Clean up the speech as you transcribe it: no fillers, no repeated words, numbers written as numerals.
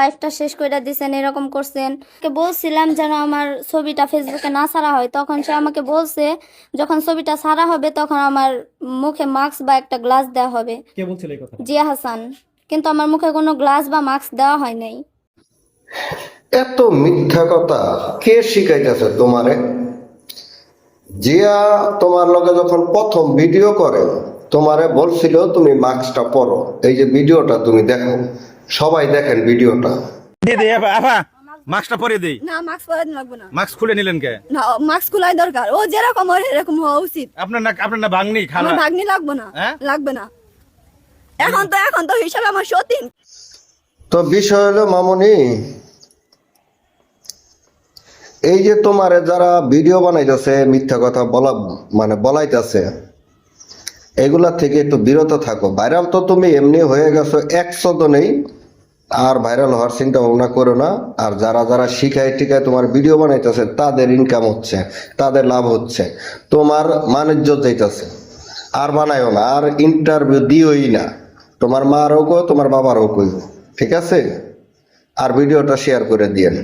লাইফটা শেষ করে দিয়েছেন, এরকম করছেন। বলছিলাম যেন আমার ছবিটা ফেসবুকে না ছাড়া হয়, তখন সে আমাকে বলছে যখন ছবিটা ছাড়া হবে তখন আমার মুখে মাস্ক বা একটা গ্লাস দেওয়া হবে। কে বলছিল এই কথা? জিয়া হাসান। কিন্তু আমার মুখে কোনো গ্লাস বা মাস্ক দেওয়া হয় নাই। এত মিথ্যা কথা কে শিখাইতেছে তোমারে? জিয়া তোমার লগে যখন প্রথম ভিডিও করে তোমারে বলছিল তুমি মাস্কটা পরো। এই যে ভিডিওটা তুমি দেখো, সবাই দেখেন ভিডিওটা। দিদি আফা মাস্কটা পরে দেই। না, মাস্ক পরে লাগবে না। মাস্ক খুলে নিলেন কে? না, মাস্ক খোলাই দরকার। ও যেরকম ওর এরকম হওয়া উচিত। আপনার না ভাগ্নি খালা? আমার ভাগ্নি লাগবে না, হ্যাঁ? লাগবে না। এখন তো হিসাবে আমার সতীন। তো বিষয় হলো মামুনি, এই যে তোমারে যারা ভিডিও বানাইতেছে মিথ্যা কথা বলা মানে বলাইতেছে, এগুলা থেকে একটু বিরত থাকো। ভাইরাল তো তুমি এমনি হয়ে গেছো, 100 তো নেই, আর ভাইরাল হওয়ার চিন্তা ভাবনা করো না। আর যারা যারা শিখায় টিকায় তোমার ভিডিও বানাইতেছে তাদের ইনকাম হচ্ছে, তাদের লাভ হচ্ছে, তোমার বাণিজ্য যাইতেছে। আর বানাইও না, আর ইন্টারভিউ দিওই না। তোমার মারও কো, তোমার বাবারও কইব, ঠিক আছে? আর ভিডিওটা শেয়ার করে দিয়েন।